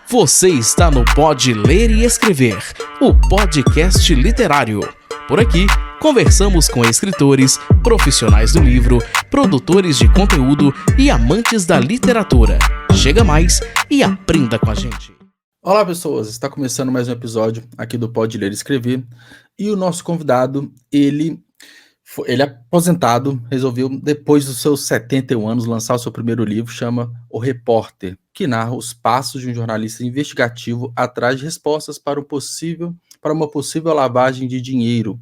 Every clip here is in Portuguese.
Você está no Pode Ler e Escrever, o podcast literário. Por aqui, conversamos com escritores, profissionais do livro, produtores de conteúdo e amantes da literatura. Chega mais e aprenda com a gente. Olá, pessoas! Está começando mais um episódio aqui do Pode Ler e Escrever. E o nosso convidado, ele é aposentado, resolveu, depois dos seus 71 anos, lançar o seu primeiro livro, chama O Repórter, que narra os passos de um jornalista investigativo atrás de respostas para uma possível lavagem de dinheiro.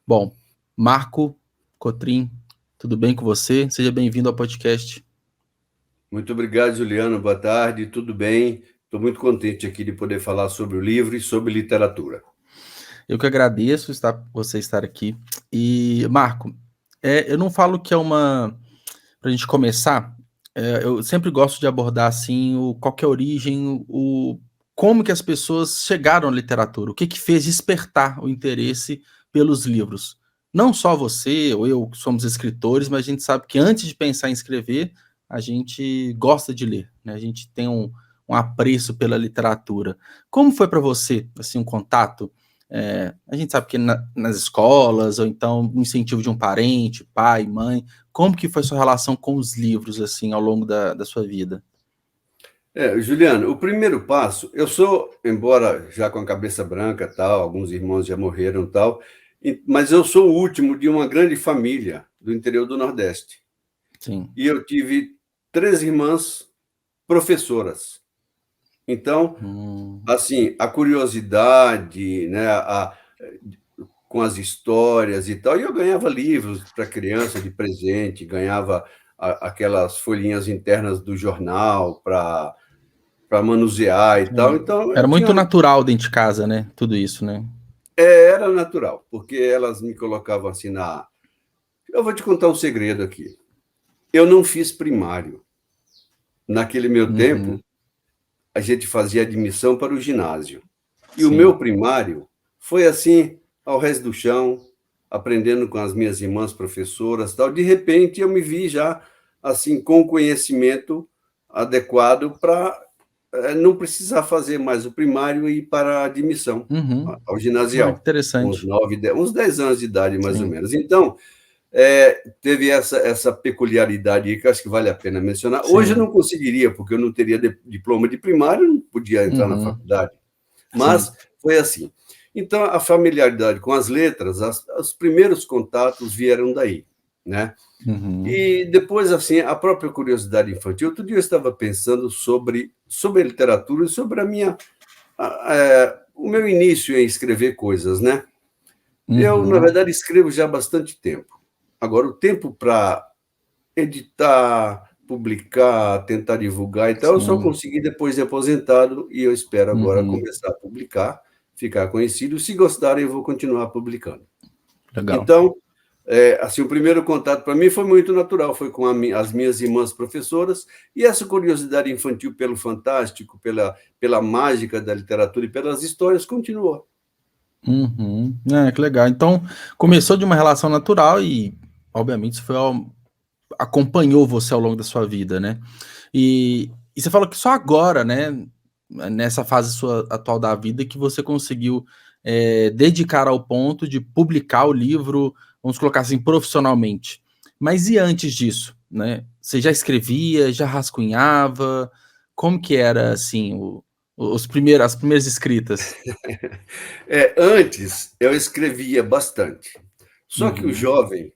Bom, Marco Cotrim, tudo bem com você? Seja bem-vindo ao podcast. Muito obrigado, Juliano. Boa tarde, tudo bem? Estou muito contente aqui de poder falar sobre o livro e sobre literatura. Eu que agradeço você estar aqui. E, Marco, eu não falo que é uma... Para a gente começar, eu sempre gosto de abordar assim qual que é a origem, como que as pessoas chegaram à literatura, o que fez despertar o interesse pelos livros. Não só você ou eu que somos escritores, mas a gente sabe que antes de pensar em escrever, a gente gosta de ler, né? A gente tem um apreço pela literatura. Como foi para você assim, um contato? A gente sabe que nas escolas, ou então um incentivo de um parente, pai, mãe, como que foi sua relação com os livros, assim, ao longo da sua vida? Juliano, o primeiro passo, eu sou, embora já com a cabeça branca, tal, alguns irmãos já morreram, tal, mas eu sou o último de uma grande família do interior do Nordeste. Sim. E eu tive 3 irmãs professoras. Então, assim, a curiosidade, né, com as histórias e tal, e eu ganhava livros para criança de presente, ganhava aquelas folhinhas internas do jornal para manusear e tal. Então, era muito natural dentro de casa, né? Tudo isso, né? Era natural, porque elas me colocavam assim na... Eu vou te contar um segredo aqui. Eu não fiz primário. Naquele meu tempo, a gente fazia admissão para o ginásio. E o meu primário foi assim, ao resto do chão, aprendendo com as minhas irmãs professoras, tal. De repente, eu me vi já assim com conhecimento adequado para não precisar fazer mais o primário e ir para a admissão ao ginasial. Interessante. Uns 10 anos de idade, mais ou menos. Então, teve essa peculiaridade aí que eu acho que vale a pena mencionar. Sim. Hoje eu não conseguiria, porque eu não teria diploma de primário, não podia entrar na faculdade. Mas foi assim. Então, a familiaridade com as letras, os primeiros contatos vieram daí, né? E depois, assim, a própria curiosidade infantil. Outro dia eu estava pensando sobre a literatura e sobre o meu início em escrever coisas, né? Eu, na verdade, escrevo já há bastante tempo. Agora, o tempo para editar, publicar, tentar divulgar e tal, eu só consegui depois de aposentado, e eu espero agora começar a publicar, ficar conhecido. Se gostarem, eu vou continuar publicando. Legal. Então, assim, o primeiro contato para mim foi muito natural, foi com as minhas irmãs professoras, e essa curiosidade infantil pelo fantástico, pela mágica da literatura e pelas histórias continuou. Que legal. Então, começou de uma relação natural e, obviamente, isso acompanhou você ao longo da sua vida, né? E você falou que só agora, né, nessa fase sua atual da vida, que você conseguiu dedicar ao ponto de publicar o livro, vamos colocar assim, profissionalmente. Mas e antes disso, né? Você já escrevia, já rascunhava? Como que era, assim, as primeiras escritas? Antes, eu escrevia bastante. Só que o jovem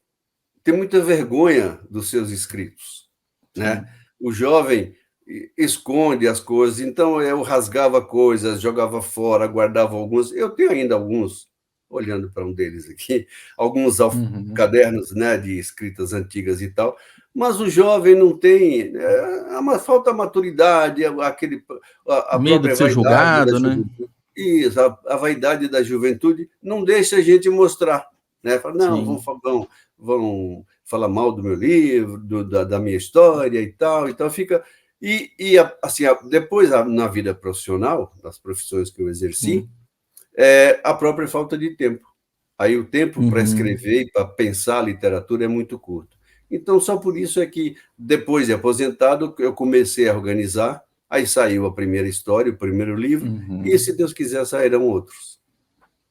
tem muita vergonha dos seus escritos, né? O jovem esconde as coisas, então eu rasgava coisas, jogava fora, guardava alguns. Eu tenho ainda alguns, olhando para um deles aqui, alguns cadernos, né, de escritas antigas e tal, mas o jovem não tem, falta maturidade, a Medo própria de ser vaidade da julgado, né? juventude. Isso, a vaidade da juventude não deixa a gente mostrar, né? Fala, não, vão falar mal do meu livro, da minha história e tal, então fica... assim, depois, na vida profissional, das profissões que eu exerci, a própria falta de tempo. Aí o tempo para escrever e para pensar a literatura é muito curto. Então, só por isso é que, depois de aposentado, eu comecei a organizar Aí saiu a primeira história, o primeiro livro, e, se Deus quiser, sairão outros.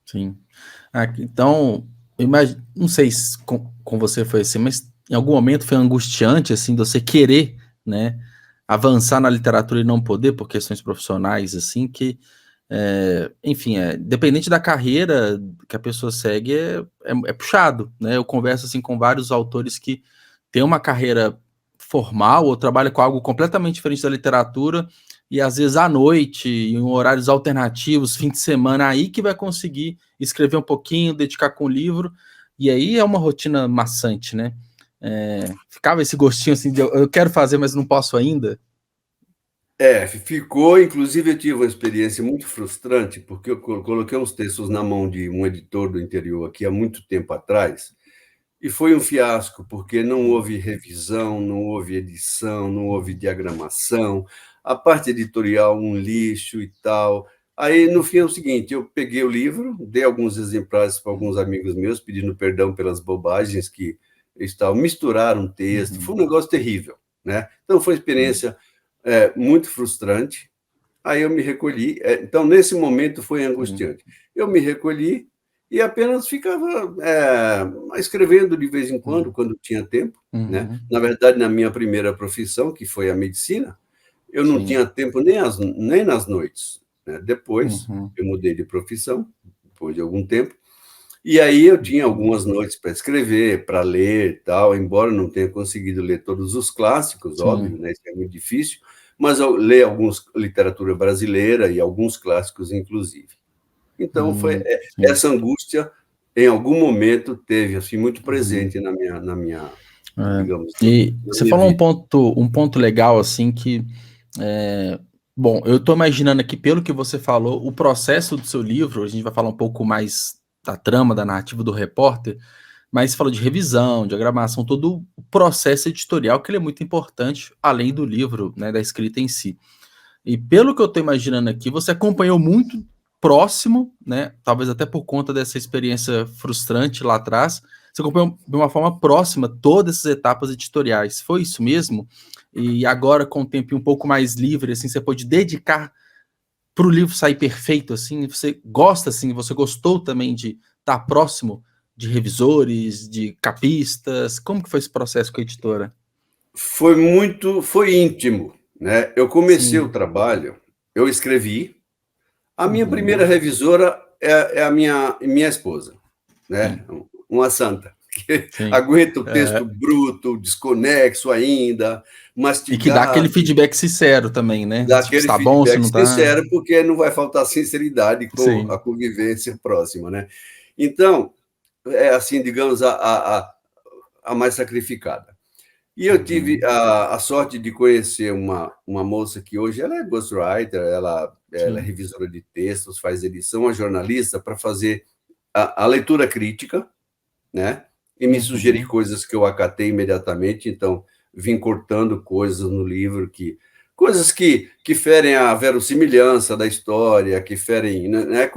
Sim. Então, não sei se com você foi assim, mas em algum momento foi angustiante, assim, de você querer, né, avançar na literatura e não poder, por questões profissionais, assim, que, enfim, dependente da carreira que a pessoa segue, é puxado, né? Eu converso, assim, com vários autores que têm uma carreira formal ou trabalham com algo completamente diferente da literatura e, às vezes, à noite, em horários alternativos, fim de semana, aí que vai conseguir escrever um pouquinho, dedicar com o livro, e aí é uma rotina maçante, né? Ficava esse gostinho, assim, de eu quero fazer, mas não posso ainda. Ficou. Inclusive, eu tive uma experiência muito frustrante, porque eu coloquei uns textos na mão de um editor do interior aqui há muito tempo atrás, e foi um fiasco, porque não houve revisão, não houve edição, não houve diagramação, a parte editorial um lixo e tal. Aí, no fim, é o seguinte, eu peguei o livro, dei alguns exemplares para alguns amigos meus, pedindo perdão pelas bobagens que estavam, misturaram um texto, foi um negócio terrível, né? Então, foi uma experiência muito frustrante. Aí eu me recolhi. Então, nesse momento, foi angustiante. Eu me recolhi e apenas ficava escrevendo de vez em quando tinha tempo. Né? Na verdade, na minha primeira profissão, que foi a medicina, eu não tinha tempo nem nas noites. Né? Depois, eu mudei de profissão, depois de algum tempo, e aí eu tinha algumas noites para escrever, para ler e tal, embora não tenha conseguido ler todos os clássicos, óbvio, né? Isso é muito difícil, mas eu leio alguns literatura brasileira e alguns clássicos, inclusive. Então, foi essa angústia, em algum momento, teve assim, muito presente na minha digamos... E você falou um ponto legal, assim, que... bom, eu estou imaginando aqui, pelo que você falou, o processo do seu livro, a gente vai falar um pouco mais da trama, da narrativa do repórter, mas você falou de revisão, diagramação, todo o processo editorial, que ele é muito importante, além do livro, né, da escrita em si. E pelo que eu estou imaginando aqui, você acompanhou muito próximo, né, talvez até por conta dessa experiência frustrante lá atrás, você acompanhou de uma forma próxima todas essas etapas editoriais. Foi isso mesmo? E agora, com o tempo um pouco mais livre, assim, você pode dedicar para o livro sair perfeito, assim? Você gosta, assim, você gostou também de estar próximo de revisores, de capistas? Como que foi esse processo com a editora? Foi íntimo, né? Eu comecei o trabalho, eu escrevi. A minha primeira revisora é a minha esposa, né? Uma santa, que aguenta o texto bruto, desconexo ainda, mastigado. E que dá aquele feedback sincero também, né? Dá aquele se tá bom, se não tá. Sincero, porque não vai faltar sinceridade com a convivência próxima, né? Então, é assim, digamos, a mais sacrificada. E eu tive a sorte de conhecer uma moça que hoje ela é ghostwriter, ela é revisora de textos, faz edição, uma jornalista, para fazer a leitura crítica, né? E me sugerir coisas que eu acatei imediatamente, então vim cortando coisas no livro, coisas que ferem a verossimilhança da história, que ferem, né,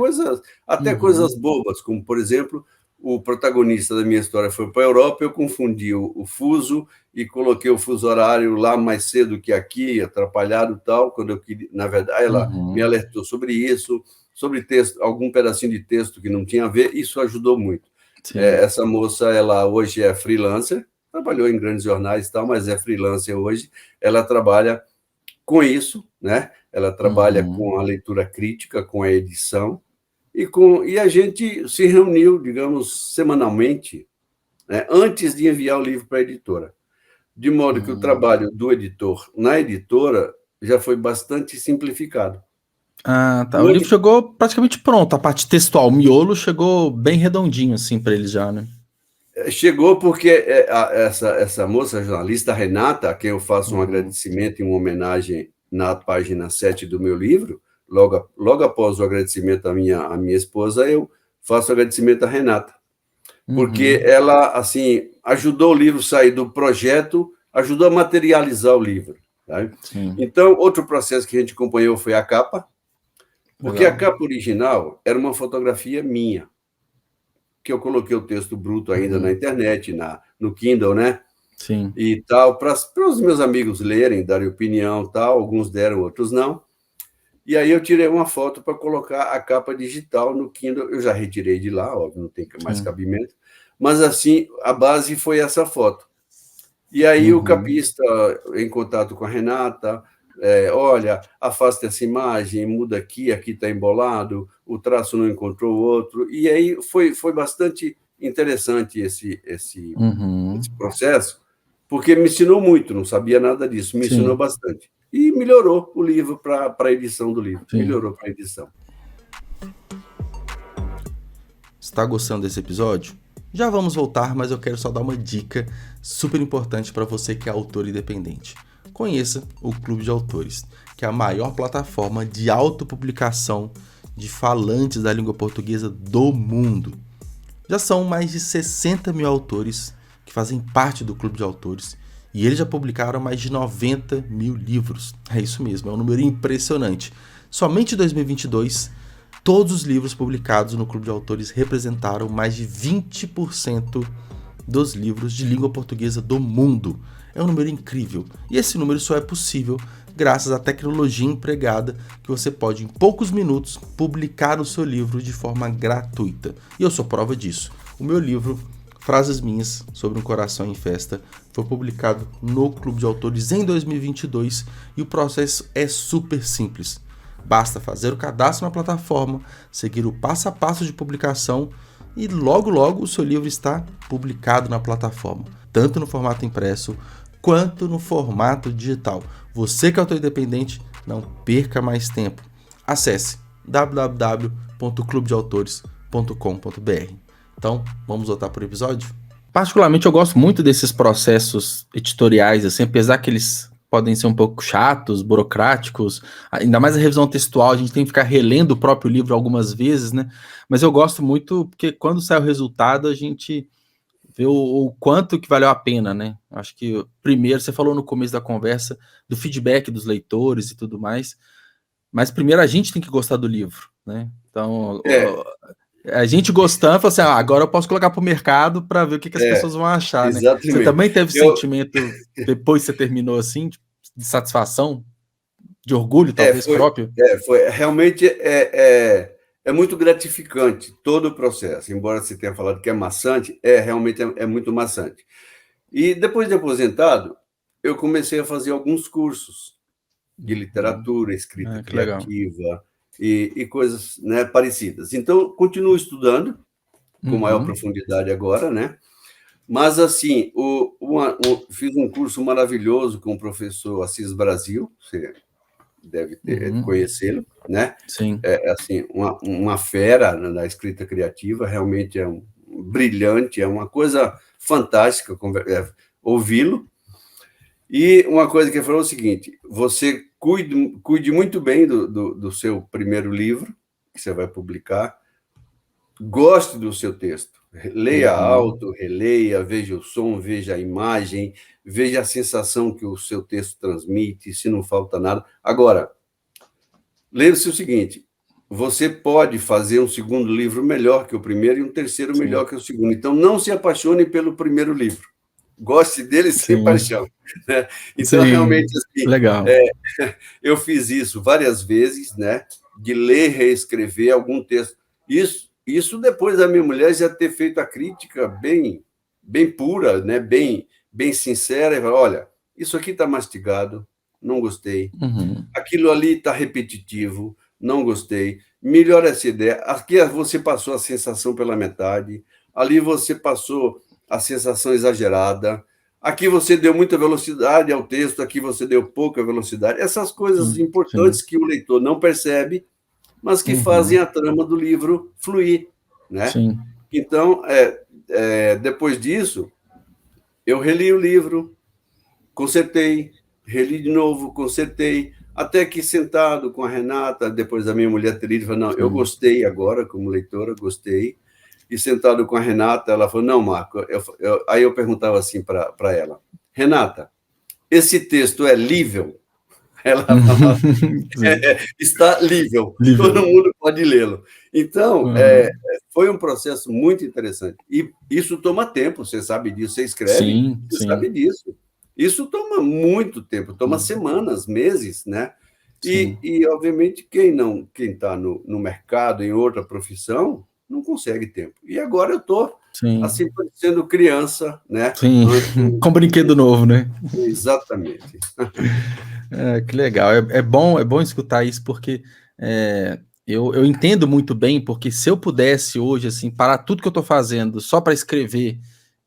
até coisas bobas, como, por exemplo, o protagonista da minha história foi para a Europa, eu confundi o fuso e coloquei o fuso horário lá mais cedo que aqui, atrapalhado e tal, quando eu queria, na verdade, ela me alertou sobre isso, sobre texto, algum pedacinho de texto que não tinha a ver, isso ajudou muito. Essa moça, ela hoje é freelancer, trabalhou em grandes jornais e tal, mas é freelancer hoje, ela trabalha com isso, né? Ela trabalha com a leitura crítica, com a edição, e a gente se reuniu, digamos, semanalmente, né, antes de enviar o livro para a editora. De modo que o trabalho do editor na editora já foi bastante simplificado. Ah, tá. O livro chegou praticamente pronto, a parte textual, o miolo chegou bem redondinho, assim, para eles já, né? Chegou porque essa moça jornalista, Renata, a quem eu faço um agradecimento e uma homenagem na página 7 do meu livro, logo após o agradecimento à minha esposa, eu faço agradecimento à Renata, porque ela, assim, ajudou o livro a sair do projeto, ajudou a materializar o livro. Tá? Então, outro processo que a gente acompanhou foi a capa, porque a capa original era uma fotografia minha, que eu coloquei o texto bruto ainda na internet, no Kindle, né? Sim. e tal, para os meus amigos lerem, darem opinião, tal, alguns deram, outros não. E aí eu tirei uma foto para colocar a capa digital no Kindle. Eu já retirei de lá, óbvio, não tem mais cabimento. Mas assim, a base foi essa foto. E aí o capista, em contato com a Renata, olha, afasta essa imagem, muda aqui está embolado, o traço não encontrou o outro. E aí foi bastante interessante esse processo, porque me ensinou muito, não sabia nada disso, me ensinou bastante. E melhorou o livro para a edição do livro. Sim. Melhorou para a edição. Está gostando desse episódio? Já vamos voltar, mas eu quero só dar uma dica super importante para você que é autor independente. Conheça o Clube de Autores, que é a maior plataforma de autopublicação de falantes da língua portuguesa do mundo. Já são mais de 60 mil autores que fazem parte do Clube de Autores e eles já publicaram mais de 90 mil livros. É isso mesmo, é um número impressionante. Somente em 2022, todos os livros publicados no Clube de Autores representaram mais de 20% dos livros de língua portuguesa do mundo. É um número incrível. E esse número só é possível graças à tecnologia empregada que você pode, em poucos minutos, publicar o seu livro de forma gratuita. E eu sou prova disso. O meu livro, Frases Minhas sobre um Coração em Festa, foi publicado no Clube de Autores em 2022 e o processo é super simples. Basta fazer o cadastro na plataforma, seguir o passo a passo de publicação e logo o seu livro está publicado na plataforma, tanto no formato impresso quanto no formato digital. Você que é autor independente, não perca mais tempo. Acesse www.clubedeautores.com.br. Então, vamos voltar para o episódio? Particularmente, eu gosto muito desses processos editoriais, assim, apesar que eles podem ser um pouco chatos, burocráticos, ainda mais a revisão textual, a gente tem que ficar relendo o próprio livro algumas vezes, né? Mas eu gosto muito porque quando sai o resultado, a gente vê o quanto que valeu a pena, né? Acho que, primeiro, você falou no começo da conversa do feedback dos leitores e tudo mais, mas primeiro a gente tem que gostar do livro, né? Então, a gente gostando, fala assim, agora eu posso colocar para o mercado para ver o que as pessoas vão achar, né? Você também teve sentimento, depois que você terminou assim, de satisfação, de orgulho, talvez, próprio? Realmente é muito gratificante todo o processo, embora você tenha falado que é maçante, realmente é muito maçante. E depois de aposentado, eu comecei a fazer alguns cursos de literatura, escrita criativa e coisas, né, parecidas. Então, continuo estudando com maior profundidade agora, né? Mas, assim, fiz um curso maravilhoso com o professor Assis Brasil, você deve conhecê-lo, né? Sim. Assim, uma fera na escrita criativa, realmente é brilhante, é uma coisa fantástica ouvi-lo. E uma coisa que ele falou é o seguinte: você cuide muito bem do seu primeiro livro, que você vai publicar, goste do seu texto, leia alto, releia, veja o som, veja a imagem, veja a sensação que o seu texto transmite, se não falta nada. Agora, lembre-se o seguinte: você pode fazer um segundo livro melhor que o primeiro e um terceiro melhor que o segundo. Então, não se apaixone pelo primeiro livro. Goste dele sem paixão. Né? Então, realmente, assim, legal. Eu fiz isso várias vezes, né? De ler e reescrever algum texto. Isso depois da minha mulher já ter feito a crítica bem pura, né? Bem sincera. E falar, olha, isso aqui está mastigado, não gostei. Aquilo ali está repetitivo, não gostei. Melhora essa ideia. Aqui você passou a sensação pela metade. Ali você passou a sensação exagerada. Aqui você deu muita velocidade ao texto, aqui você deu pouca velocidade. Essas coisas importantes que o leitor não percebe, mas que fazem a trama do livro fluir, né? Então, depois disso, eu reli o livro, consertei, reli de novo, consertei, até que sentado com a Renata, depois da minha mulher ter lido, falei, não, eu gostei agora, como leitora, gostei. E sentado com a Renata, ela falou, não, Marco, aí eu perguntava assim para ela, Renata, esse texto é lível? Ela falava, está lível, todo mundo pode lê-lo. Então, foi um processo muito interessante. E isso toma tempo, você sabe disso, você escreve, Sim, você sim. sabe disso. Isso toma muito tempo, toma semanas, meses, né? E, obviamente, quem está no mercado, em outra profissão, não consegue tempo. E agora eu estou, assim, parecendo criança, né? Sim, com brinquedo novo, né? Exatamente. Que legal. É bom escutar isso, porque eu entendo muito bem, porque se eu pudesse hoje, assim, parar tudo que eu estou fazendo só para escrever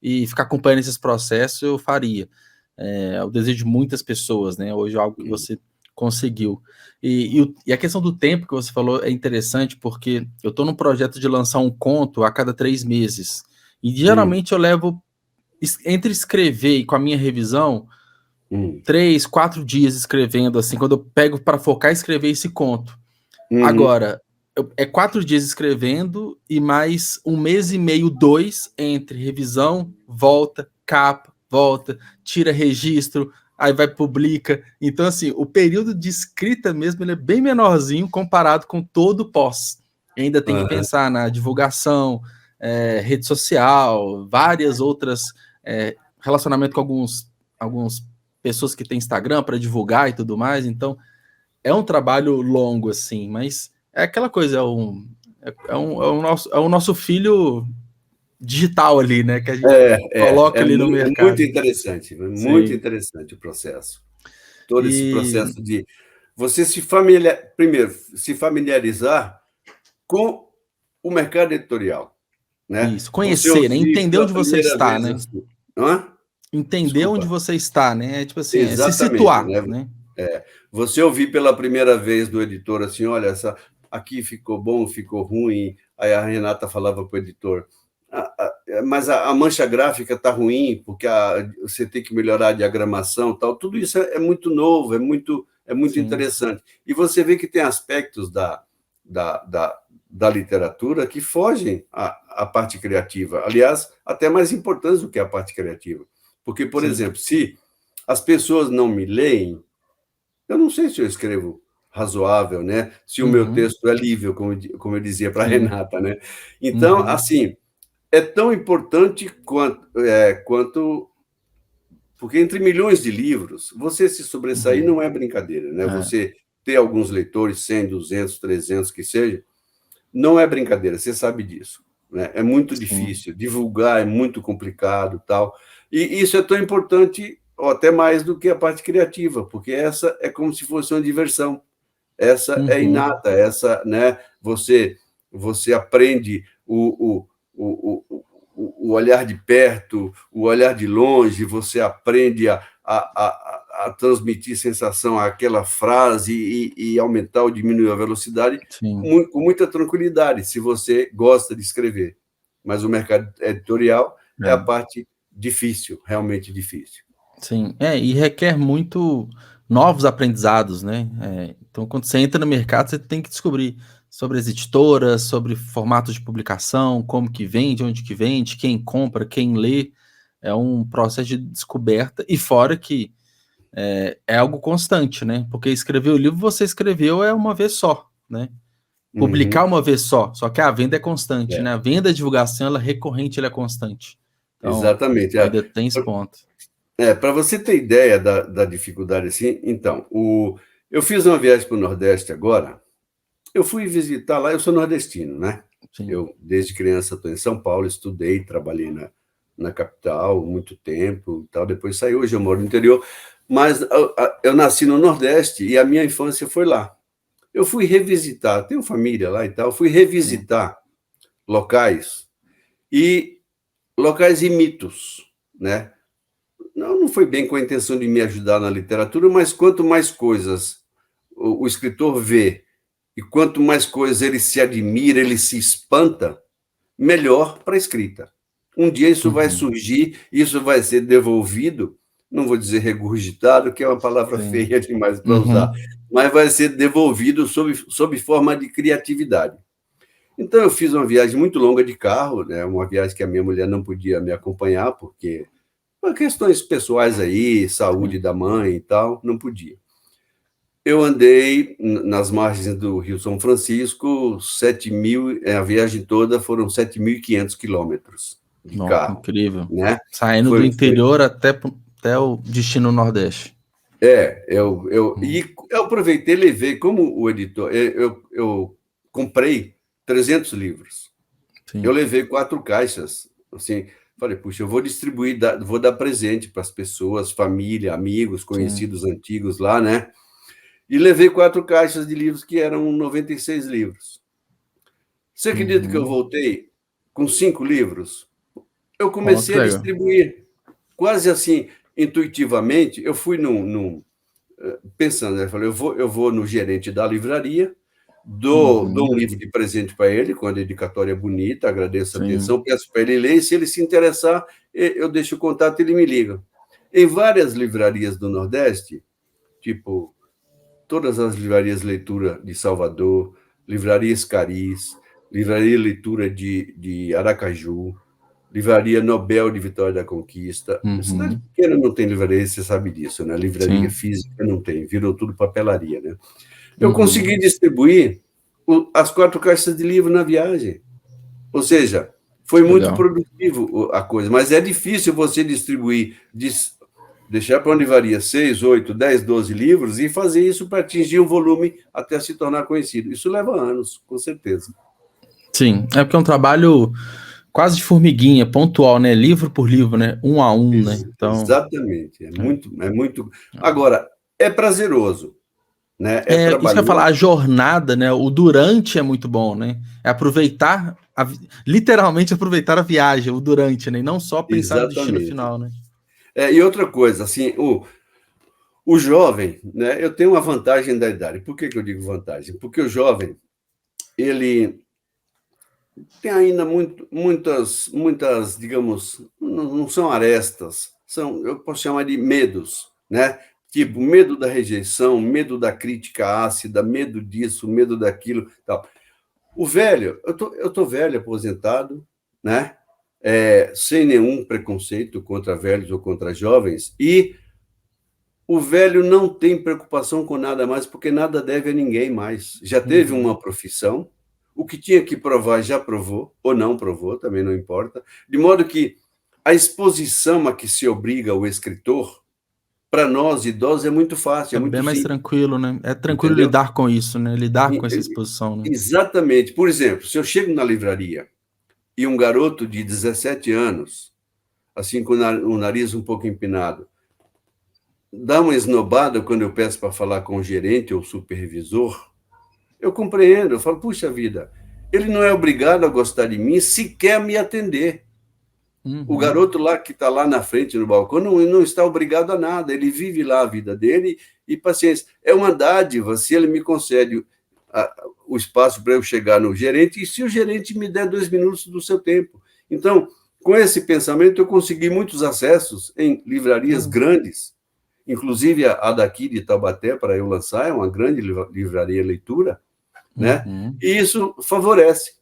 e ficar acompanhando esses processos, eu faria. É o desejo de muitas pessoas, né? Hoje é algo que você conseguiu. E a questão do tempo que você falou é interessante, porque eu estou num projeto de lançar um conto a cada 3 meses. E geralmente eu levo, entre escrever e com a minha revisão, 3, 4 dias escrevendo, assim, quando eu pego para focar e escrever esse conto. Agora, é 4 dias escrevendo e mais 1 mês e meio, 2, entre revisão, volta, capa, volta, tira registro, aí vai publica. Então, assim, o período de escrita mesmo, ele é bem menorzinho comparado com todo o pós. E ainda tem que pensar na divulgação, rede social, várias outras, relacionamento com alguns pessoas que têm Instagram para divulgar e tudo mais. Então, é um trabalho longo, assim, mas é aquela coisa, é o nosso filho digital ali, né? Que a gente coloca ali no mercado. Muito interessante o processo. Todo esse processo E de você primeiro, se familiarizar com o mercado editorial, né? isso, Você conhecer, né? ouvir Entender pela onde você primeira está, vez né? assim. Hã? Entender onde Desculpa. você está, né? Tipo assim, se Exatamente, situar, né? né? Você ouvir pela primeira vez do editor assim, olha, aqui ficou bom, ficou ruim. Aí a Renata falava para o editor, mas a mancha gráfica está ruim, porque você tem que melhorar a diagramação, tal. Tudo isso é muito novo, é muito interessante. E você vê que tem aspectos da literatura que fogem à parte criativa. Aliás, até mais importantes do que a parte criativa. Porque, por exemplo, se as pessoas não me leem, eu não sei se eu escrevo razoável, né? Se o meu texto é lível, como eu dizia para a Renata, né? Então, assim, é tão importante quanto... Porque entre milhões de livros, você se sobressair não é brincadeira, né? Você ter alguns leitores, 100, 200, 300, que seja, não é brincadeira, você sabe disso, né? É muito difícil, divulgar é muito complicado, tal. E isso é tão importante, ou até mais do que a parte criativa, porque essa é como se fosse uma diversão. Essa é inata, essa, né? Você aprende o olhar de perto, o olhar de longe, você aprende a transmitir sensação àquela frase e aumentar ou diminuir a velocidade com muita tranquilidade, se você gosta de escrever. Mas o mercado editorial é a parte difícil, realmente difícil. Sim, e requer muito novos aprendizados, né? Então, quando você entra no mercado, você tem que descobrir sobre as editoras, sobre formatos de publicação, como que vende, onde que vende, quem compra, quem lê. É um processo de descoberta, e fora que é algo constante, né? Porque escrever o livro, você escreveu uma vez só, né? Publicar uma vez só que a venda é constante, né? A venda, a divulgação, ela é recorrente, ela é constante. Então, exatamente. ainda tem esse ponto. Para você ter ideia da dificuldade, assim, então, eu fiz uma viagem para o Nordeste agora, eu fui visitar lá, eu sou nordestino, né? Sim. Eu, desde criança, estou em São Paulo, estudei, trabalhei na capital muito tempo, tal. Depois saí, hoje eu moro no interior, mas eu nasci no Nordeste e a minha infância foi lá. Eu fui revisitar, tenho família lá e tal, fui revisitar locais e mitos, né? Não foi bem com a intenção de me ajudar na literatura, mas quanto mais coisas o escritor vê e quanto mais coisas ele se admira, ele se espanta, melhor para a escrita. Um dia isso vai surgir, isso vai ser devolvido, não vou dizer regurgitado, que é uma palavra feia demais para usar, mas vai ser devolvido sob forma de criatividade. Então, eu fiz uma viagem muito longa de carro, né? Uma viagem que a minha mulher não podia me acompanhar, porque por questões pessoais aí, saúde da mãe e tal, não podia. Eu andei nas margens do Rio São Francisco, 7.000, a viagem toda foram 7.500 quilômetros de carro. Incrível. Né? Saindo do interior até o destino Nordeste. Eu aproveitei, levei, como o editor, eu comprei 300 livros. Sim. Eu levei 4 caixas, assim, falei, puxa, eu vou distribuir, vou dar presente para as pessoas, família, amigos, conhecidos Sim. antigos lá, né? E levei 4 caixas de livros, que eram 96 livros. Você acredita que eu voltei com 5 livros? Eu comecei a distribuir, quase assim, intuitivamente. Eu fui pensando, né? Eu falei, eu vou no gerente da livraria, dou um livro de presente para ele, com a dedicatória bonita, agradeço a atenção, peço para ele ler, e se ele se interessar, eu deixo o contato e ele me liga. Em várias livrarias do Nordeste, tipo todas as livrarias leitura de Salvador, livraria Escariz, livraria leitura de Aracaju, livraria Nobel de Vitória da Conquista. Cidade pequena não tem livraria, você sabe disso, né? Livraria física não tem, virou tudo papelaria, né? Eu consegui distribuir as 4 caixas de livro na viagem. Ou seja, foi muito produtivo a coisa, mas é difícil você distribuir, deixar para onde varia 6, 8, 10, 12 livros e fazer isso para atingir um volume até se tornar conhecido. Isso leva anos, com certeza. Sim, é porque é um trabalho quase de formiguinha, pontual, né? Livro por livro, né? 1 a 1, né? Então... Exatamente. É muito. Agora, é prazeroso, né? Isso que eu ia falar, a jornada, né? O durante é muito bom, né? É aproveitar, literalmente aproveitar a viagem, o durante, né? E não só pensar no destino final, né? E outra coisa, assim, o jovem, né? Eu tenho uma vantagem da idade. Por que eu digo vantagem? Porque o jovem, ele tem ainda muitas, digamos, não são arestas, eu posso chamar de medos, né? Tipo, medo da rejeição, medo da crítica ácida, medo disso, medo daquilo, tal. O velho, eu tô velho, aposentado, né? Sem nenhum preconceito contra velhos ou contra jovens, e o velho não tem preocupação com nada mais, porque nada deve a ninguém mais. Já teve uma profissão, o que tinha que provar já provou, ou não provou, também não importa, de modo que a exposição a que se obriga o escritor, para nós, idosos, é muito fácil, é muito bem mais simples. tranquilo, né? É tranquilo lidar com isso, né? Lidar com essa exposição, né? Exatamente. Por exemplo, se eu chego na livraria e um garoto de 17 anos, assim, com o nariz um pouco empinado, dá uma esnobada quando eu peço para falar com o gerente ou supervisor, eu compreendo, eu falo, puxa vida, ele não é obrigado a gostar de mim se quer me atender. O garoto lá que está lá na frente, no balcão, não está obrigado a nada, ele vive lá a vida dele e paciência. É uma dádiva se ele me concede o espaço para eu chegar no gerente e se o gerente me der 2 minutos do seu tempo. Então, com esse pensamento, eu consegui muitos acessos em livrarias grandes, inclusive a daqui de Taubaté, para eu lançar, é uma grande livraria leitura, né? E isso favorece.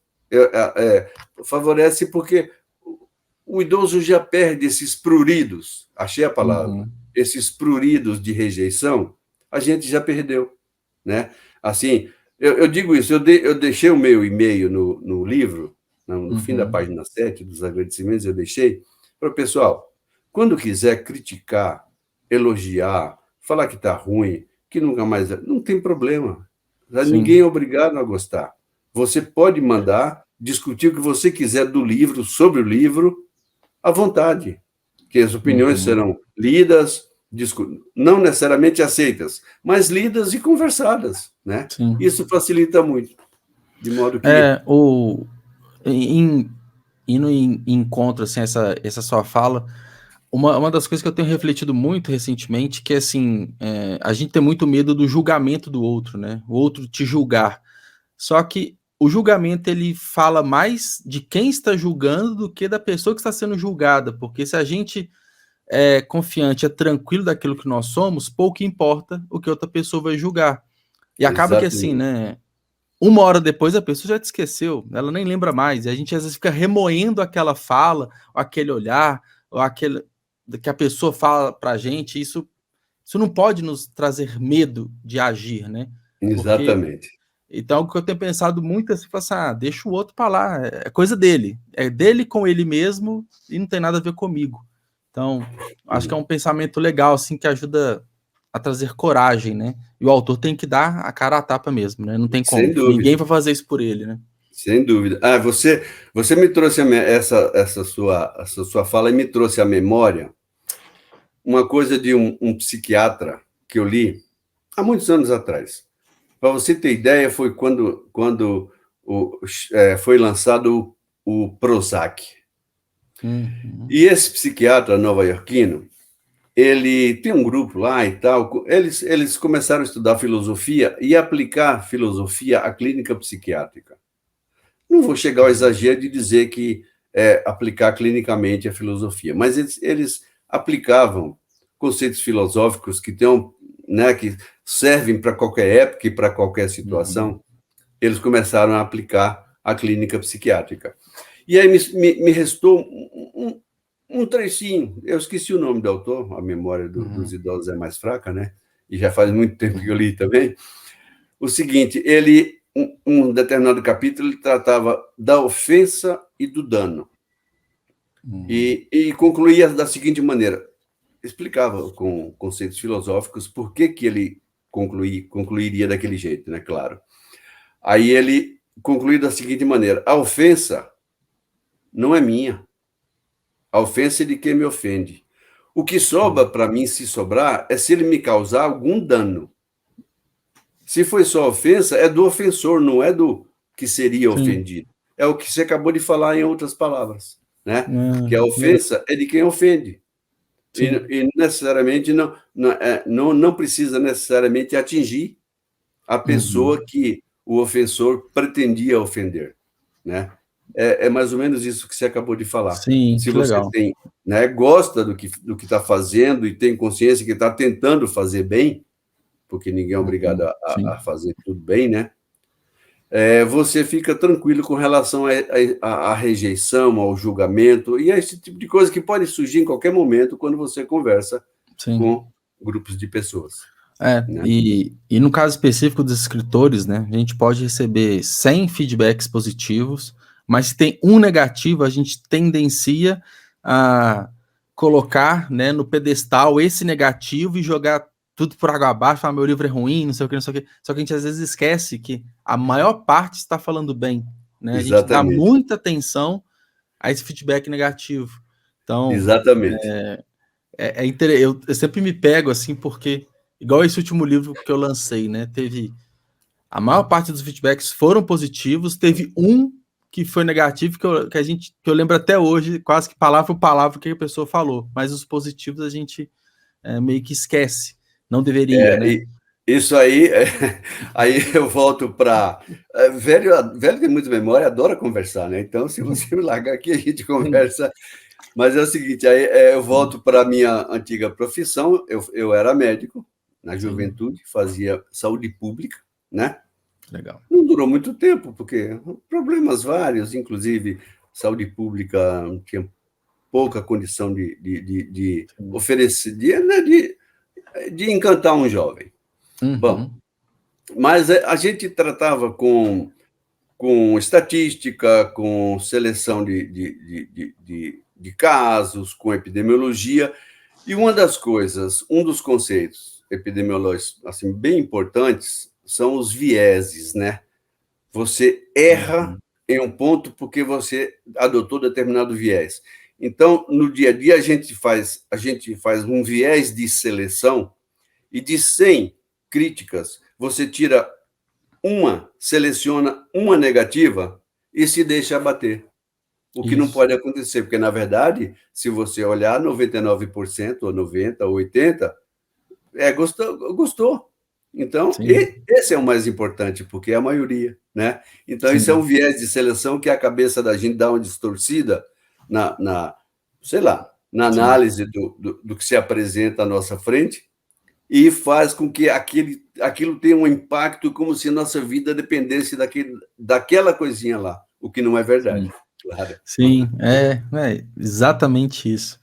Favorece porque o idoso já perde esses pruridos, achei a palavra, esses pruridos de rejeição, a gente já perdeu, né? Assim, eu digo isso, eu deixei o meu e-mail no livro, no fim da página 7, dos agradecimentos, eu deixei para o pessoal, quando quiser criticar, elogiar, falar que está ruim, que nunca mais... Não tem problema. Ninguém é obrigado a gostar. Você pode mandar, discutir o que você quiser do livro, sobre o livro, à vontade, que as opiniões serão lidas, não necessariamente aceitas, mas lidas e conversadas, né? Sim. Isso facilita muito, de modo que... Indo em encontro, assim, essa sua fala, uma das coisas que eu tenho refletido muito recentemente, que é assim, a gente tem muito medo do julgamento do outro, né? O outro te julgar. Só que o julgamento, ele fala mais de quem está julgando do que da pessoa que está sendo julgada, porque se a gente é confiante, é tranquilo daquilo que nós somos, pouco importa o que outra pessoa vai julgar. E acaba que assim, né? 1 hora depois a pessoa já te esqueceu, ela nem lembra mais, e a gente às vezes fica remoendo aquela fala, ou aquele olhar, ou aquele que a pessoa fala pra gente, isso isso não pode nos trazer medo de agir, né? Exatamente. Então, o que eu tenho pensado muito é assim, deixa o outro para lá, é coisa dele. É dele com ele mesmo e não tem nada a ver comigo. Então, acho que é um pensamento legal, assim, que ajuda a trazer coragem, né? E o autor tem que dar a cara à tapa mesmo, né? Não tem como. Sem dúvida. Ninguém vai fazer isso por ele, né? Sem dúvida. Você me trouxe essa sua fala e me trouxe à memória uma coisa de um psiquiatra que eu li há muitos anos atrás. Para você ter ideia, foi quando foi lançado o Prozac. Uhum. E esse psiquiatra nova-iorquino, ele tem um grupo lá e tal, eles começaram a estudar filosofia e aplicar filosofia à clínica psiquiátrica. Não vou chegar ao exagero de dizer que aplicar clinicamente a filosofia, mas eles aplicavam conceitos filosóficos que servem para qualquer época e para qualquer situação. Eles começaram a aplicar a clínica psiquiátrica. E aí me restou um trechinho. Eu esqueci o nome do autor, a memória dos idosos é mais fraca, né? E já faz muito tempo que eu li também. O seguinte, um determinado capítulo, ele tratava da ofensa e do dano. E concluía da seguinte maneira, explicava com conceitos filosóficos por que ele concluiria daquele jeito, né? Claro. Aí ele conclui da seguinte maneira, a ofensa não é minha. A ofensa é de quem me ofende. O que sobra para mim, se sobrar, é se ele me causar algum dano. Se foi só ofensa, é do ofensor, não é do que seria ofendido. É o que você acabou de falar em outras palavras, né? Que a ofensa é de quem ofende. E necessariamente não precisa necessariamente atingir a pessoa que o ofensor pretendia ofender, né? É mais ou menos isso que você acabou de falar. Sim, se você legal. tem, né, gosta do que está fazendo e tem consciência que está tentando fazer bem, porque ninguém é obrigado a fazer tudo bem, né? Você fica tranquilo com relação à rejeição, ao julgamento e a esse tipo de coisa que pode surgir em qualquer momento quando você conversa com grupos de pessoas. Né? E no caso específico dos escritores, né, a gente pode receber 100 feedbacks positivos, mas se tem um negativo, a gente tendencia a colocar, né, no pedestal esse negativo e jogar tudo por água abaixo, falar meu livro é ruim, não sei o que, não sei o que. Só que a gente às vezes esquece que a maior parte está falando bem, né? A gente dá muita atenção a esse feedback negativo. Então, exatamente. Eu sempre me pego assim, porque, igual esse último livro que eu lancei, né? A maior parte dos feedbacks foram positivos, teve um que foi negativo, que eu lembro até hoje, quase que palavra por palavra o que a pessoa falou, mas os positivos a gente meio que esquece. Não deveria, né? Isso aí, aí eu volto para... Velho tem muita memória, adora conversar, né? Então, se você me largar aqui, a gente conversa. Mas é o seguinte, aí eu volto para a minha antiga profissão, eu era médico na juventude, fazia saúde pública, né? Legal. Não durou muito tempo, porque problemas vários, inclusive saúde pública tinha pouca condição de oferecer, de encantar um jovem. Bom, mas a gente tratava com estatística, com seleção de casos, com epidemiologia, e um dos conceitos epidemiológicos assim, bem importantes são os vieses, né? Você erra em um ponto porque você adotou determinado viés. Então, no dia a dia, a gente faz um viés de seleção e de 100 críticas, você tira seleciona uma negativa e se deixa abater. O que não pode acontecer, porque, na verdade, se você olhar, 99%, ou 90%, ou 80%, gostou. Então, esse é o mais importante, porque é a maioria, né? Então, isso é um viés de seleção que a cabeça da gente dá uma distorcida sei lá, na análise do que se apresenta à nossa frente e faz com que aquilo tenha um impacto como se nossa vida dependesse daquela coisinha lá, o que não é verdade. Claro. Sim, é exatamente isso.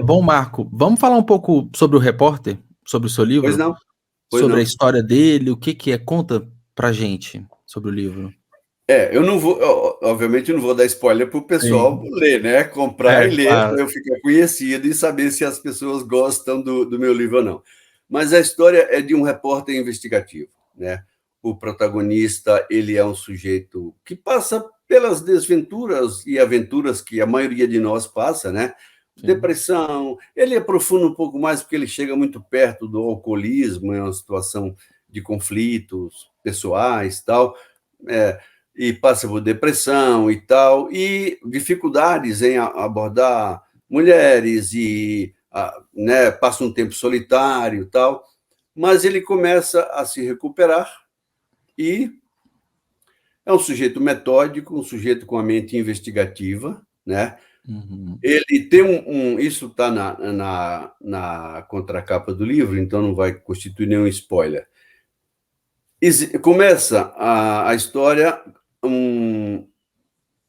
Bom, Marco, vamos falar um pouco sobre o repórter? sobre o seu livro? Pois não, pois Sobre a não. história dele, o que é? Conta pra gente sobre o livro. Eu não vou, obviamente, eu não vou dar spoiler para o pessoal Sim. ler, né? Comprar e ler, Claro. para eu ficar conhecido e saber se as pessoas gostam do meu livro ou não. Mas a história é de um repórter investigativo, né? O protagonista, ele é um sujeito que passa pelas desventuras e aventuras que a maioria de nós passa, né? Sim. Depressão. Ele aprofunda um pouco mais porque ele chega muito perto do alcoolismo, é uma situação de conflitos pessoais, tal. E passa por depressão e tal, e dificuldades em abordar mulheres, e né, passa um tempo solitário e tal, mas ele começa a se recuperar e é um sujeito metódico, um sujeito com a mente investigativa, né? Uhum. Ele tem isso está na contracapa do livro, então não vai constituir nenhum spoiler. Começa a história um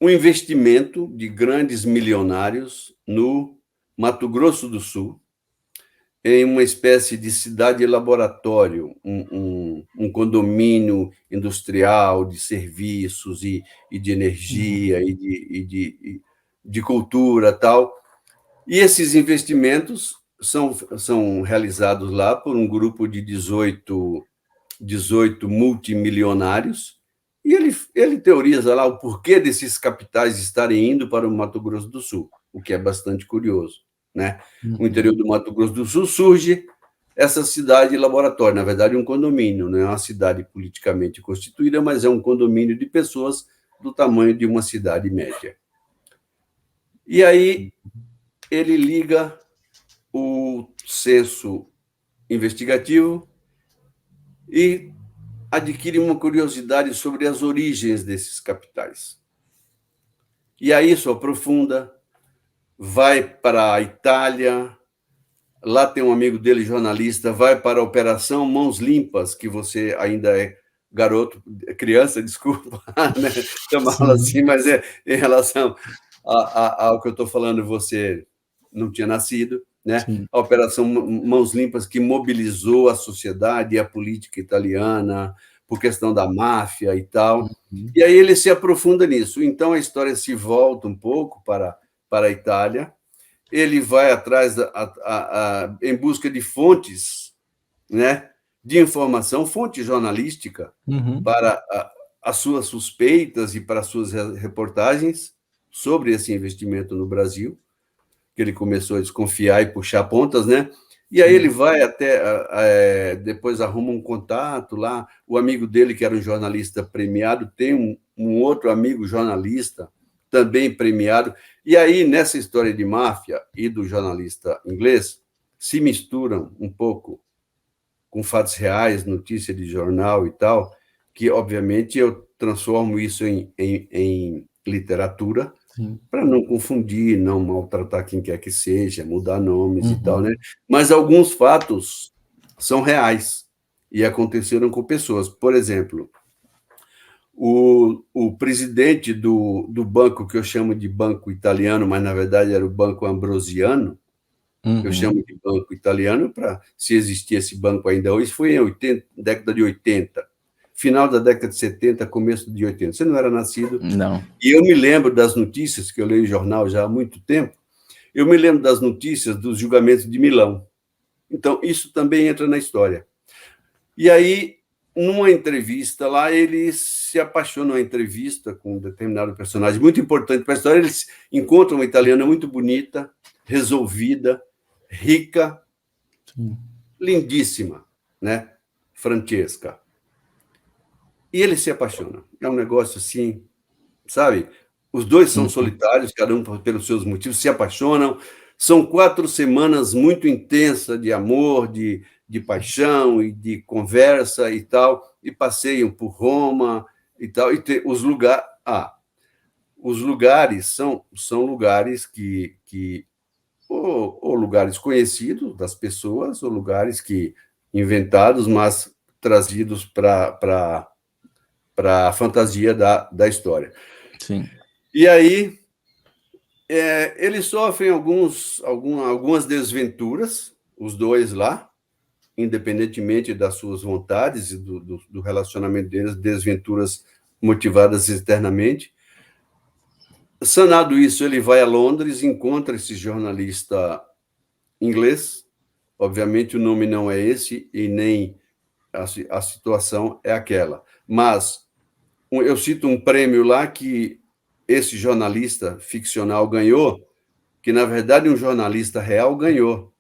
investimento de grandes milionários no Mato Grosso do Sul, em uma espécie de cidade-laboratório, um condomínio industrial de serviços e de energia e de cultura tal. E esses investimentos são realizados lá por um grupo de 18 multimilionários, e ele teoriza lá o porquê desses capitais estarem indo para o Mato Grosso do Sul, o que é bastante curioso, né? No interior do Mato Grosso do Sul surge essa cidade laboratório, na verdade um condomínio, não é uma cidade politicamente constituída, mas é um condomínio de pessoas do tamanho de uma cidade média. E aí ele liga o senso investigativo e adquire uma curiosidade sobre as origens desses capitais. E aí isso aprofunda, vai para a Itália, lá tem um amigo dele, jornalista, vai para a Operação Mãos Limpas, que você ainda é garoto, criança, desculpa, né? Chamá-la assim, mas em relação ao que eu estou falando, você não tinha nascido, né? Sim. A Operação Mãos Limpas, que mobilizou a sociedade e a política italiana por questão da máfia e tal. E aí ele se aprofunda nisso. Então a história se volta um pouco para a Itália. Ele vai atrás em busca de fontes, né, de informação, fonte jornalística, para as suas suspeitas e para as suas reportagens sobre esse investimento no Brasil, que ele começou a desconfiar e puxar pontas, né? E aí ele vai até, depois arruma um contato lá, o amigo dele, que era um jornalista premiado, tem um outro amigo jornalista, também premiado, e aí, nessa história de máfia e do jornalista inglês, se misturam um pouco com fatos reais, notícia de jornal e tal, que, obviamente, eu transformo isso em literatura, para não confundir, não maltratar quem quer que seja, mudar nomes e tal, né? Mas alguns fatos são reais e aconteceram com pessoas. Por exemplo, o presidente do banco, que eu chamo de banco italiano, mas na verdade era o Banco Ambrosiano, eu chamo de banco italiano, para se existir esse banco ainda hoje, foi em década de 80, final da década de 70, começo de 80. Você não era nascido? Não. E eu me lembro das notícias, que eu leio jornal já há muito tempo, eu me lembro das notícias dos julgamentos de Milão. Então, isso também entra na história. E aí, numa entrevista lá, ele se apaixona numa entrevista com um determinado personagem muito importante para a história. Eles encontram uma italiana muito bonita, resolvida, rica, lindíssima, né? Francesca. E ele se apaixona. É um negócio assim, sabe? Os dois são solitários, cada um pelos seus motivos, se apaixonam. São 4 semanas muito intensas de amor, de paixão e de conversa e tal, e passeiam por Roma e tal. E os lugares são lugares que ou lugares conhecidos das pessoas, ou lugares inventados, mas trazidos para a fantasia da história. Sim. E aí eles sofrem algumas desventuras, os dois lá, independentemente das suas vontades e do relacionamento deles, desventuras motivadas externamente. Sanado isso, ele vai a Londres, encontra esse jornalista inglês. Obviamente, o nome não é esse e nem a situação é aquela. Mas eu cito um prêmio lá que esse jornalista ficcional ganhou, que, na verdade, um jornalista real ganhou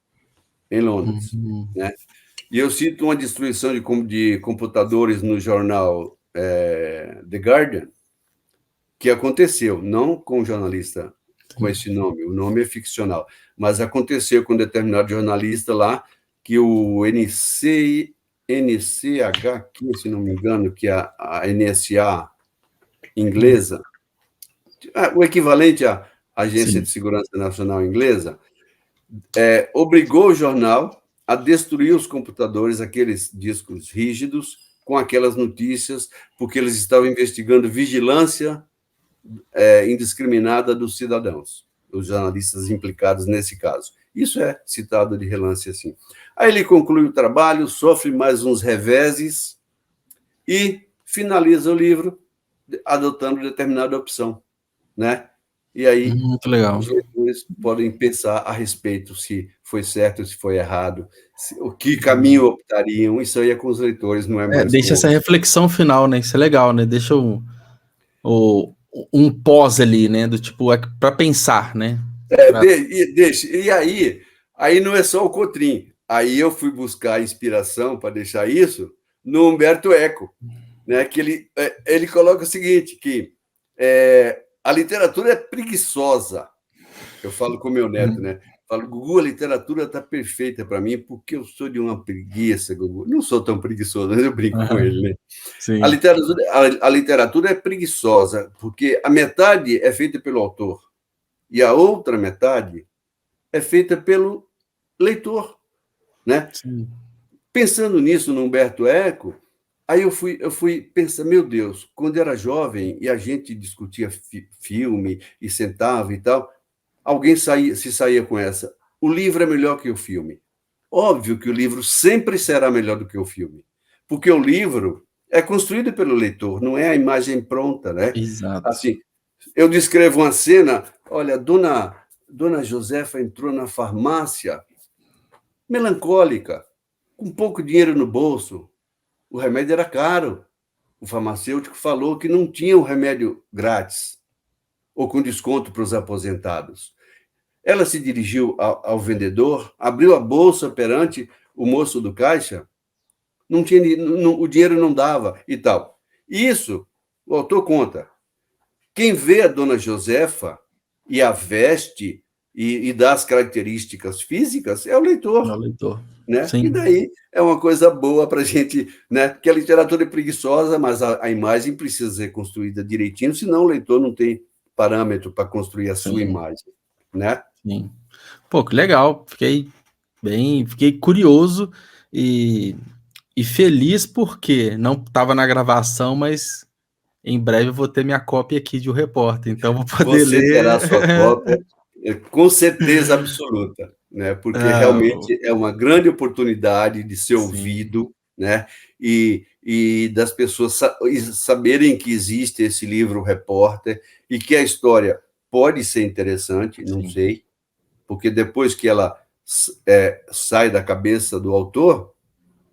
em Londres. Né? E eu cito uma destruição de computadores no jornal The Guardian, que aconteceu, não com um jornalista com esse nome, o nome é ficcional, mas aconteceu com um determinado jornalista lá, que o NCHQ, se não me engano, que é a NSA inglesa, o equivalente à Agência de Segurança Nacional inglesa, obrigou o jornal a destruir os computadores, aqueles discos rígidos, com aquelas notícias, porque eles estavam investigando vigilância indiscriminada dos cidadãos, os jornalistas implicados nesse caso. Isso é citado de relance assim. Aí ele conclui o trabalho, sofre mais uns reveses e finaliza o livro adotando determinada opção, né? E aí muito legal. Os leitores podem pensar a respeito se foi certo, se foi errado, o que caminho optariam. Isso aí é com os leitores, não é mais. Deixa essa reflexão final, né? Isso é legal, né? Deixa um pós ali, né? Do tipo, para pensar, né? Deixa. E aí não é só o Cotrim. Aí eu fui buscar inspiração para deixar isso no Humberto Eco, né? Que ele coloca o seguinte, que a literatura é preguiçosa. Eu falo com meu neto, né? Falo, Gugu, a literatura está perfeita para mim, porque eu sou de uma preguiça, Gugu. Não sou tão preguiçoso, mas eu brinco com ele, né? Sim. A literatura é preguiçosa, porque a metade é feita pelo autor e a outra metade é feita pelo leitor, né? Sim. Pensando nisso no Humberto Eco, aí eu fui pensar, meu Deus, quando era jovem e a gente discutia filme e sentava e tal, alguém se saía com essa. O livro é melhor que o filme. Óbvio que o livro sempre será melhor do que o filme, porque o livro é construído pelo leitor, não é a imagem pronta, né? Exato. Assim, eu descrevo uma cena, olha, Dona Josefa entrou na farmácia melancólica, com pouco dinheiro no bolso. O remédio era caro. O farmacêutico falou que não tinha o remédio grátis ou com desconto para os aposentados. Ela se dirigiu ao vendedor, abriu a bolsa perante o moço do caixa, o dinheiro não dava e tal. Isso, o autor conta. Quem vê a Dona Josefa e a veste e dá as características físicas é o leitor. É o leitor. Né? Sim. E daí é uma coisa boa para a gente, né? Que a literatura é preguiçosa, mas a imagem precisa ser construída direitinho, senão o leitor não tem parâmetro para construir a sua imagem, né? Sim. Pô, que legal. Fiquei curioso e feliz porque não estava na gravação, mas em breve eu vou ter minha cópia aqui de O Repórter, então vou poder ler. Você terá sua cópia, com certeza absoluta, né? Porque realmente é uma grande oportunidade de ser ouvido, né? E das pessoas saberem que existe esse livro, O Repórter, e que a história pode ser interessante, não sei, porque depois que ela sai da cabeça do autor,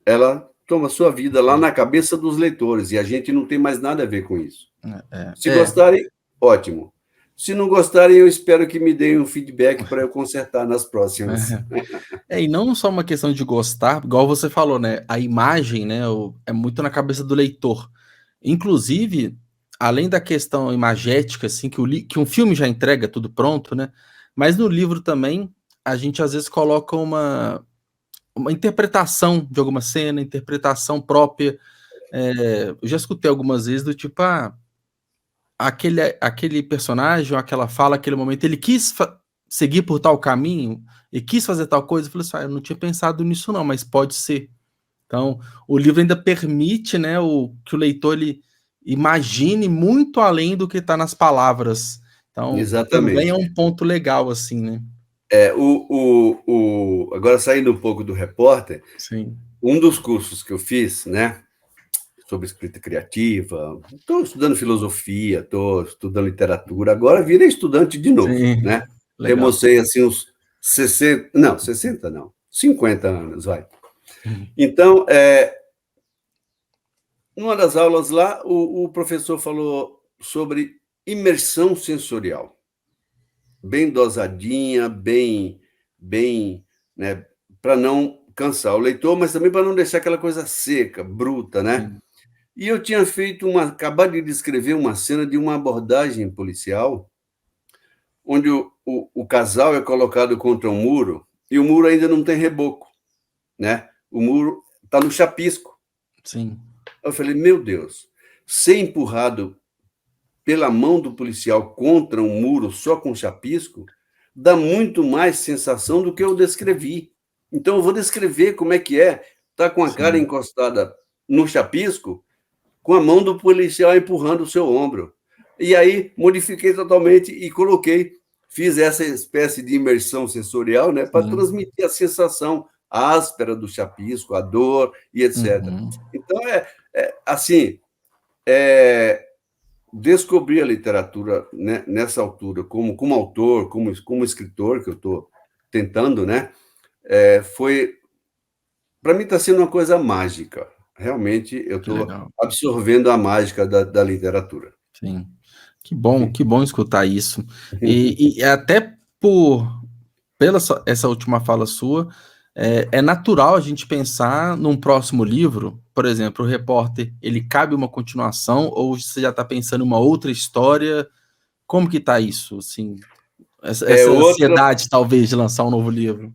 ela toma sua vida lá na cabeça dos leitores, e a gente não tem mais nada a ver com isso. Se gostarem, ótimo. Se não gostarem, eu espero que me deem um feedback para eu consertar nas próximas. E não só uma questão de gostar, igual você falou, né? A imagem, né, é muito na cabeça do leitor. Inclusive, além da questão imagética, assim, que um filme já entrega tudo pronto, né? Mas no livro também, a gente às vezes coloca uma interpretação de alguma cena, interpretação própria. Eu já escutei algumas vezes do tipo, aquele personagem, ou aquela fala, aquele momento, ele quis seguir por tal caminho e quis fazer tal coisa. Eu falei assim, eu não tinha pensado nisso não, mas pode ser. Então, o livro ainda permite, né, que o leitor ele imagine muito além do que está nas palavras. Então, exatamente. Também é um ponto legal, assim, né? Agora, saindo um pouco do Repórter, Sim. um dos cursos que eu fiz, né, sobre escrita criativa, estou estudando filosofia, estou estudando literatura, agora virei estudante de novo, Sim, né? legal. Democei, assim, uns 60 não, 50 anos, vai. Então, numa das aulas lá, o professor falou sobre imersão sensorial, bem dosadinha, bem, né, para não cansar o leitor, mas também para não deixar aquela coisa seca, bruta, né? Sim. E eu tinha acabado de descrever uma cena de uma abordagem policial, onde o casal é colocado contra um muro e o muro ainda não tem reboco, né? O muro está no chapisco. Sim. Eu falei, meu Deus, ser empurrado pela mão do policial contra um muro só com chapisco dá muito mais sensação do que eu descrevi. Então, eu vou descrever como é que é estar com a cara encostada no chapisco, com a mão do policial empurrando o seu ombro. E aí, modifiquei totalmente e fiz essa espécie de imersão sensorial, né, para transmitir a sensação áspera do chapisco, a dor e etc. Uhum. Então, assim, descobrir a literatura, né, nessa altura, como autor, como escritor, que eu estou tentando, né, para mim está sendo uma coisa mágica. Realmente, eu estou absorvendo a mágica da literatura. Sim. Que bom escutar isso. E até essa última fala sua, é natural a gente pensar num próximo livro, por exemplo, o Repórter, ele cabe uma continuação, ou você já está pensando em uma outra história? Como que está isso, assim? Essa ansiedade, talvez, de lançar um novo livro?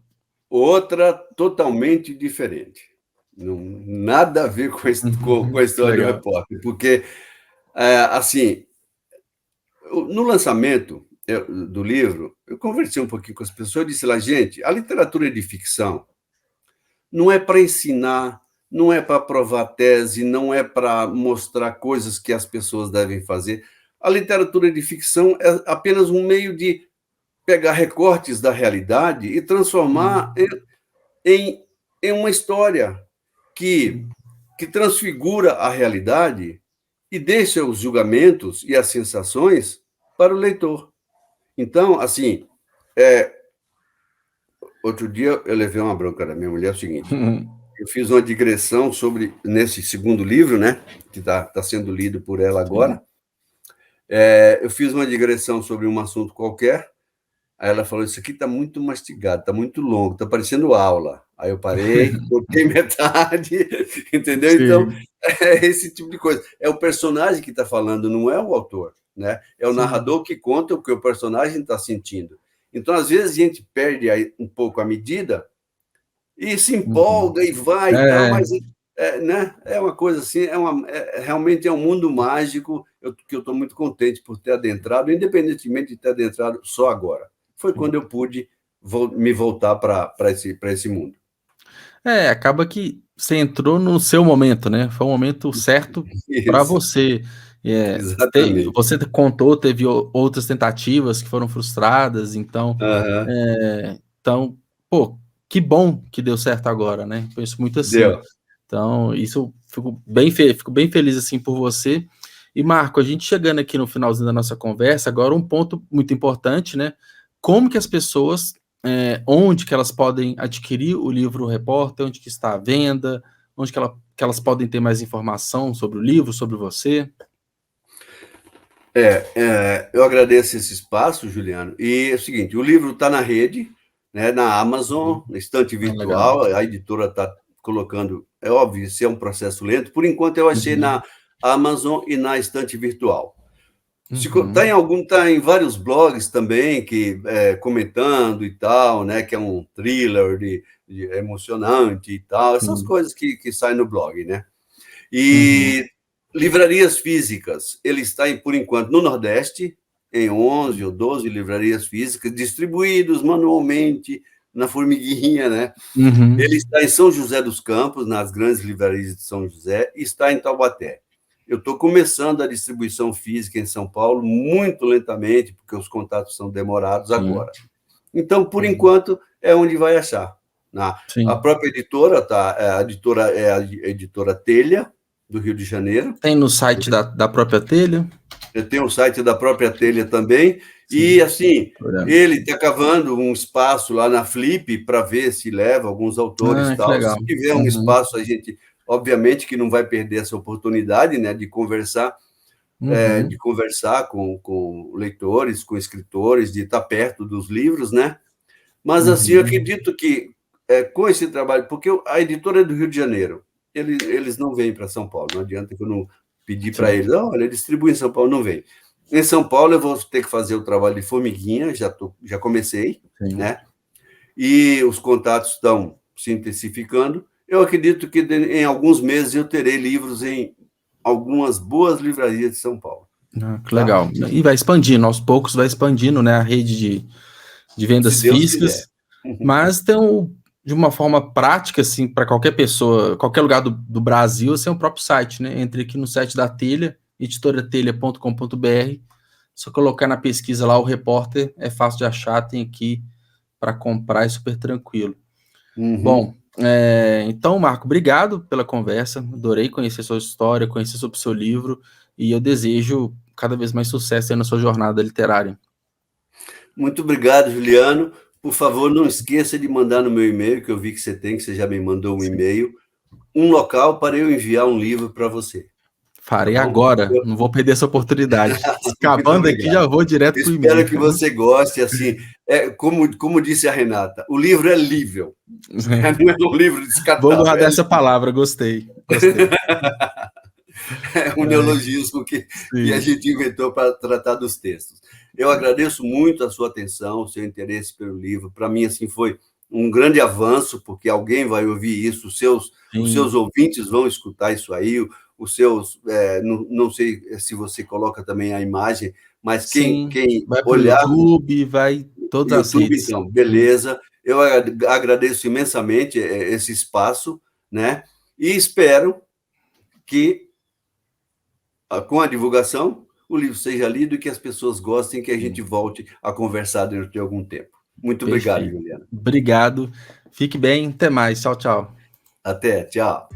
Outra totalmente diferente. Não, nada a ver com a história do Repórter, porque, assim, no lançamento do livro, eu conversei um pouquinho com as pessoas e disse lá, gente, a literatura de ficção não é para ensinar, não é para provar tese, não é para mostrar coisas que as pessoas devem fazer. A literatura de ficção é apenas um meio de pegar recortes da realidade e transformar em uma história que transfigura a realidade e deixa os julgamentos e as sensações para o leitor. Então, assim, outro dia eu levei uma bronca da minha mulher, é o seguinte, eu fiz uma digressão nesse segundo livro, né, que está sendo lido por ela agora, eu fiz uma digressão sobre um assunto qualquer, aí ela falou, isso aqui está muito mastigado, está muito longo, está parecendo aula. Aí eu parei, cortei metade, entendeu? Sim. Então, é esse tipo de coisa. É o personagem que está falando, não é o autor, né? É o narrador que conta o que o personagem está sentindo. Então, às vezes, a gente perde aí um pouco a medida e se empolga e vai e tal, mas né? É uma coisa assim, realmente é um mundo mágico que eu estou muito contente por ter adentrado, independentemente de ter adentrado só agora. Foi quando eu pude me voltar para esse mundo. Acaba que você entrou no seu momento, né? Foi o momento certo para você. Exatamente. Você contou, teve outras tentativas que foram frustradas, então, pô, que bom que deu certo agora, né? Foi isso muito assim. Deu. Então, isso fico bem feliz assim por você. E Marco, a gente chegando aqui no finalzinho da nossa conversa, agora um ponto muito importante, né? Como que as pessoas onde que elas podem adquirir o livro Repórter, onde que está à venda, onde que elas podem ter mais informação sobre o livro, sobre você? Eu agradeço esse espaço, Juliano. E é o seguinte, o livro está na rede, né, na Amazon, na estante virtual, a editora está colocando, é óbvio, isso é um processo lento, por enquanto eu achei na Amazon e na estante virtual. Está em vários blogs também, que comentando e tal, né, que é um thriller de emocionante e tal, essas coisas que saem no blog, né? E livrarias físicas, ele está, por enquanto, no Nordeste, em 11 ou 12 livrarias físicas, distribuídos manualmente na formiguinha, né? Ele está em São José dos Campos, nas grandes livrarias de São José, e está em Taubaté. Eu estou começando a distribuição física em São Paulo, muito lentamente, porque os contatos são demorados agora. Então, por enquanto, é onde vai achar, A própria editora, é a editora Telha, do Rio de Janeiro. Tem no site da própria Telha? Tem o site da própria Telha também. Sim. E, assim, ele está cavando um espaço lá na Flip para ver se leva alguns autores e tal. Se tiver um espaço, a gente, obviamente, que não vai perder essa oportunidade, né, de conversar, com leitores, com escritores, de estar perto dos livros, né? Mas, assim, eu acredito que com esse trabalho, porque a editora é do Rio de Janeiro, eles não vêm para São Paulo, não adianta que eu não pedir para eles, olha, distribui em São Paulo, não vem. Em São Paulo, eu vou ter que fazer o trabalho de formiguinha, já comecei, né? E os contatos estão se intensificando. Eu acredito que em alguns meses eu terei livros em algumas boas livrarias de São Paulo. Que legal. E vai expandindo, aos poucos vai expandindo, né, a rede de vendas físicas, mas tem de uma forma prática, assim, para qualquer pessoa, qualquer lugar do Brasil, assim, é o próprio site, né? Entre aqui no site da Telha, editorateliha.com.br, só colocar na pesquisa lá o repórter, é fácil de achar, tem aqui para comprar, é super tranquilo. Bom, então, Marco, obrigado pela conversa, adorei conhecer sua história, conhecer sobre o seu livro, e eu desejo cada vez mais sucesso aí na sua jornada literária. Muito obrigado, Juliano. Por favor, não esqueça de mandar no meu e-mail, que eu vi que você já me mandou um e-mail, um local para eu enviar um livro para você. Farei agora, não vou perder essa oportunidade. Acabando aqui, já vou direto para o e-mail. Espero que você goste, assim, como disse a Renata, o livro é lível, não é um livro descartável. Vou guardar essa palavra, gostei. É um neologismo que a gente inventou para tratar dos textos. Eu agradeço muito a sua atenção, o seu interesse pelo livro. Para mim, assim, foi um grande avanço, porque alguém vai ouvir isso, os seus ouvintes vão escutar isso aí, os seus... não sei se você coloca também a imagem, mas quem vai olhar... Pro YouTube, vai todas as redes. Então, beleza. Eu agradeço imensamente esse espaço, né? E espero que, com a divulgação, o livro seja lido e que as pessoas gostem, que a gente volte a conversar dentro de algum tempo. Muito obrigado, Juliana. Obrigado. Fique bem. Até mais. Tchau, tchau. Até. Tchau.